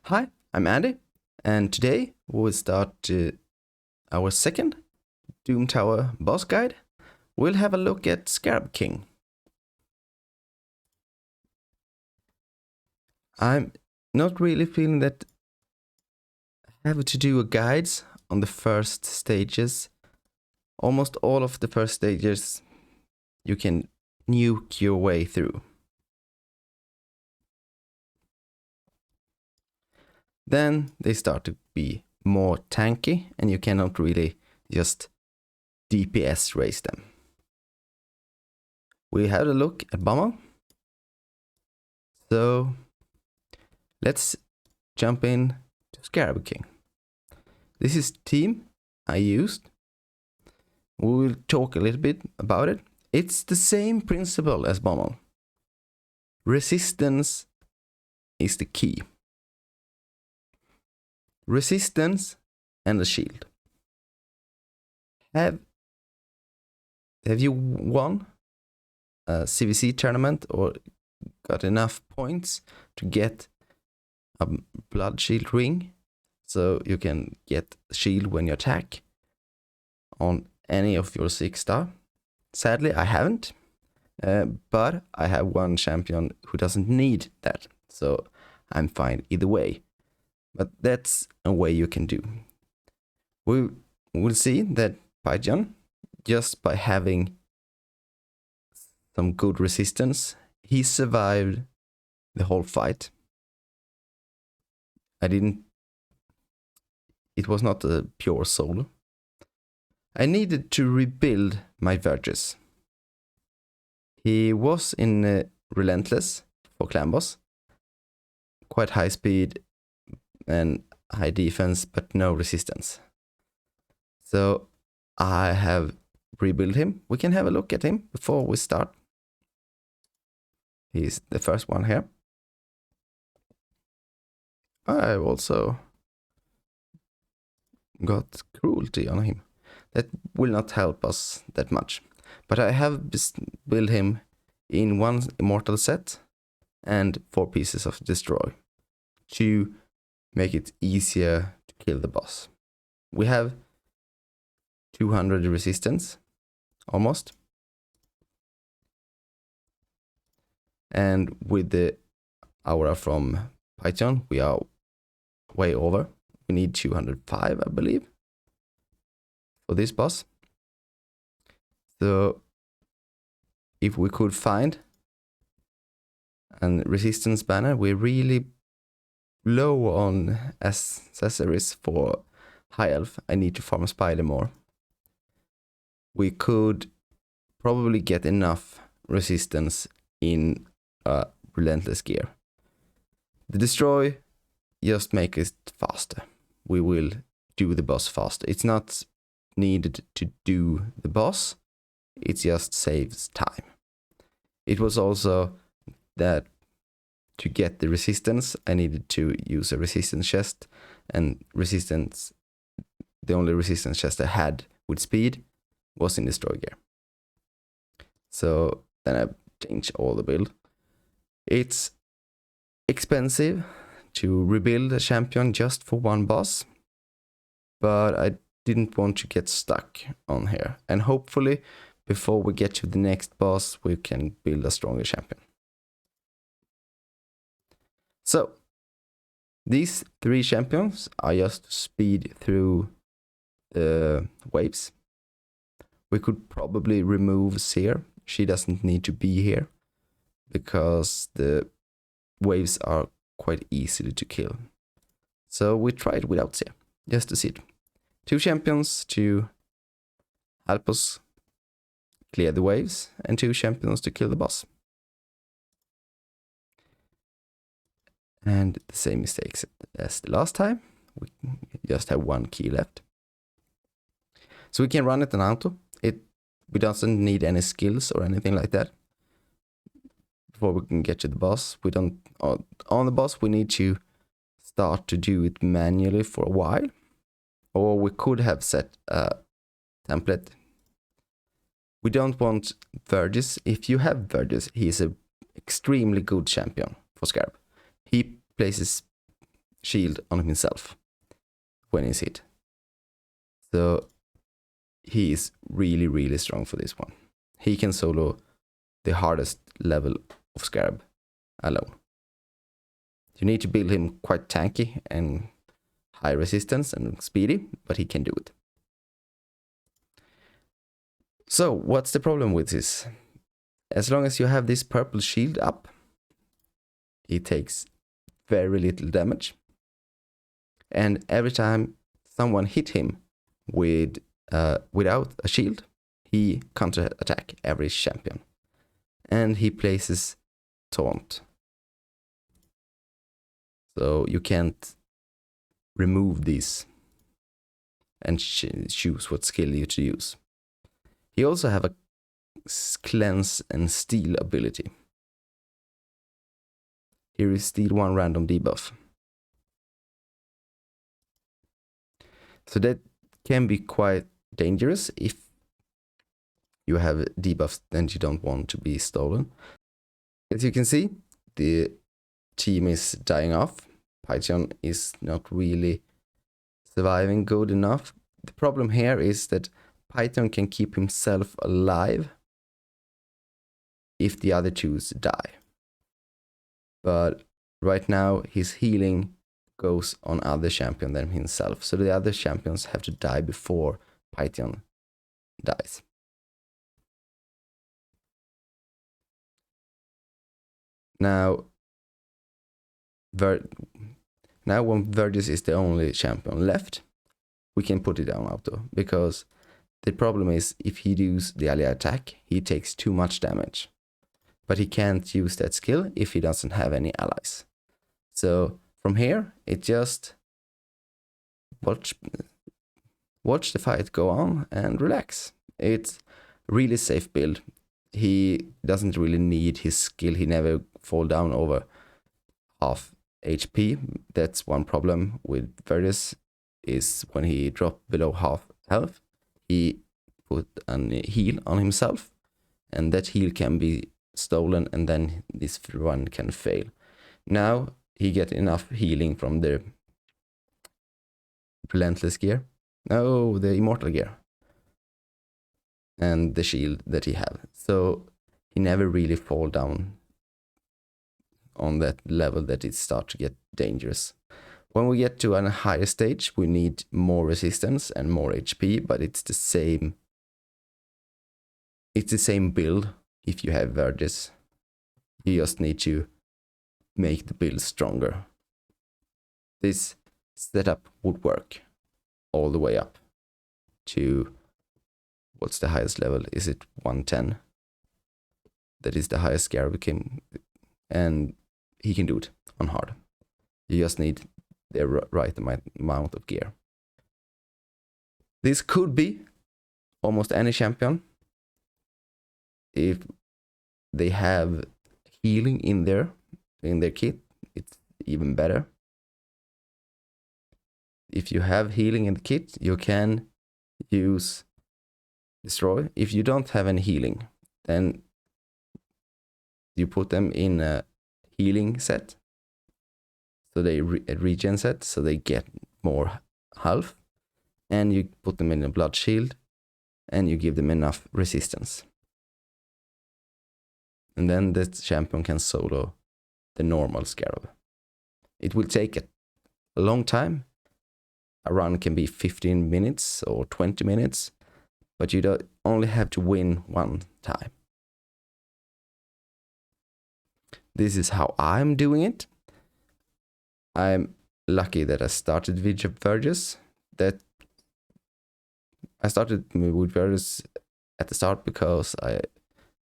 Hi, I'm Andy, and today we'll start our second Doom Tower boss guide. We'll have a look at Scarab King. I'm not really feeling that I have to do a guides on the first stages. Almost all of the first stages you can nuke your way through. Then they start to be more tanky and you cannot really just DPS raise them. We had a look at Bomber. So let's jump in to Scarab King. This is the team I used. We will talk a little bit about it. It's the same principle as Bomber. Resistance is the key. Resistance and a shield. Have you won a CVC tournament or got enough points to get a blood shield ring so you can get shield when you attack on any of your 6-star? Sadly, I haven't, but I have one champion who doesn't need that, so I'm fine either way. But that's a way you can do. We will see that Python, just by having some good resistance, he survived the whole fight. It was not a pure solo. I needed to rebuild my Virtus. He was in Relentless for clan boss. Quite high speed and high defense, but no resistance. So I have rebuilt him. We can have a look at him before we start. He's the first one here. I've also got cruelty on him. That will not help us that much. But I have built him in 1 immortal set and 4 pieces of destroy to make it easier to kill the boss. We have 200 resistance, almost. And with the aura from Python, we are way over. We need 205, I believe, for this boss. So if we could find a resistance banner, we're really low on accessories for high elf. I need to farm spider more. We could probably get enough resistance in relentless gear. The destroy just make it faster. We will do the boss faster. It's not needed to do the boss. It just saves time. It was also that to get the resistance, I needed to use a resistance chest, and the only resistance chest I had with speed was in destroy gear. So then I changed all the build. It's expensive to rebuild a champion just for one boss, but I didn't want to get stuck on here. And hopefully, before we get to the next boss, we can build a stronger champion. So, these 3 champions are just speed through the waves. We could probably remove Seer. She doesn't need to be here because the waves are quite easy to kill. So we tried without Seer, just to see it. 2 champions to help us clear the waves, and 2 champions to kill the boss. And the same mistakes as the last time. We just have 1 key left. So we can run it in auto. We doesn't need any skills or anything like that. Before we can get to the boss, on the boss we need to start to do it manually for a while. Or we could have set a template. We don't want Vergis. If you have Vergis, he is an extremely good champion for Scarab. He places shield on himself when he's hit. So he is really, really strong for this one. He can solo the hardest level of Scarab alone. You need to build him quite tanky and high resistance and speedy, but he can do it. So what's the problem with this? As long as you have this purple shield up, he takes very little damage. And every time someone hit him with without a shield, he counter-attack every champion. And he places taunt. So you can't remove these and choose what skill you to use. He also have a cleanse and steal ability. Here is steal 1 random debuff. So that can be quite dangerous if you have debuffs that you don't want to be stolen. As you can see, the team is dying off. Python is not really surviving good enough. The problem here is that Python can keep himself alive if the other two die. But right now his healing goes on other champion than himself. So the other champions have to die before Python dies. Now when Vergis is the only champion left, we can put it down auto, because the problem is if he does the ally attack, he takes too much damage. But he can't use that skill if he doesn't have any allies. So from here, it just watch the fight go on and relax. It's really safe build. He doesn't really need his skill. He never fall down over half HP. That's one problem with Vergis, is when he drop below half health, he put an heal on himself, and that heal can be stolen, and then this run can fail. Now he get enough healing from the relentless gear, the immortal gear, and the shield that he have. So he never really fall down on that level that it starts to get dangerous. When we get to a higher stage, we need more resistance and more HP, but it's the same build if you have Vergis. You just need to make the build stronger. This setup would work all the way up to, what's the highest level? Is it 110? That is the highest Scarab can, and he can do it on hard. You just need the right amount of gear. This could be almost any champion. If they have healing in their kit, it's even better. If you have healing in the kit, you can use destroy. If you don't have any healing, then you put them in a healing set, so they regen set, so they get more health, and you put them in a blood shield, and you give them enough resistance. And then the champion can solo the normal Scarab. It will take a long time. A run can be 15 minutes or 20 minutes, but you don't only have to win one time. This is how I'm doing it. I'm lucky that I started with Vergis. That I started with Vergis at the start because I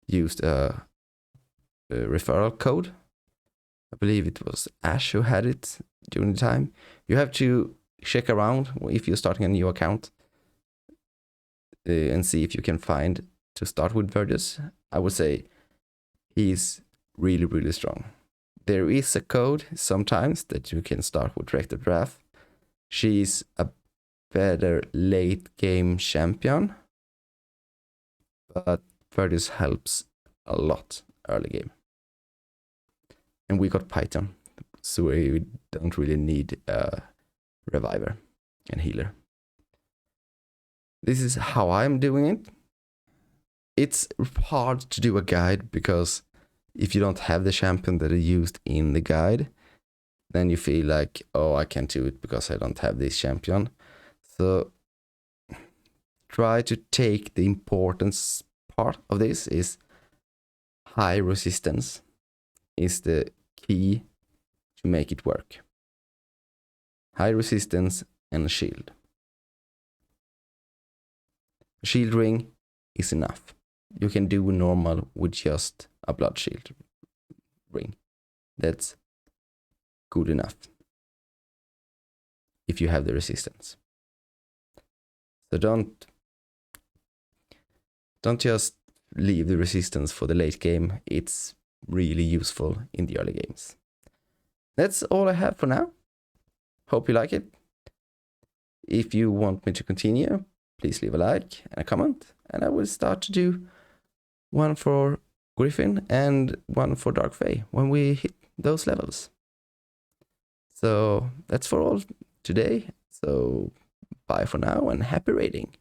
used a referral code. I believe it was Ash who had it during the time. You have to check around if you're starting a new account and see if you can find to start with Vergis. I would say he's really, really strong. There is a code sometimes that you can start with Rector Draft. She's a better late game champion, but Vergis helps a lot early game. And we got Python. so we don't really need a reviver and healer. This is how I'm doing it. It's hard to do a guide because if you don't have the champion that is used in the guide, then you feel like, oh, I can't do it because I don't have this champion. So try to take the importance part of this is high resistance is the key to make it work. High resistance and a shield. A shield ring is enough. You can do normal with just a blood shield ring. That's good enough if you have the resistance. So don't just leave the resistance for the late game. It's really useful in the early games. That's all I have for now. Hope you like it. If you want me to continue, please leave a like and a comment, and I will start to do one for Griffin and one for Dark Fae when we hit those levels. So that's for all today. So bye for now and happy raiding.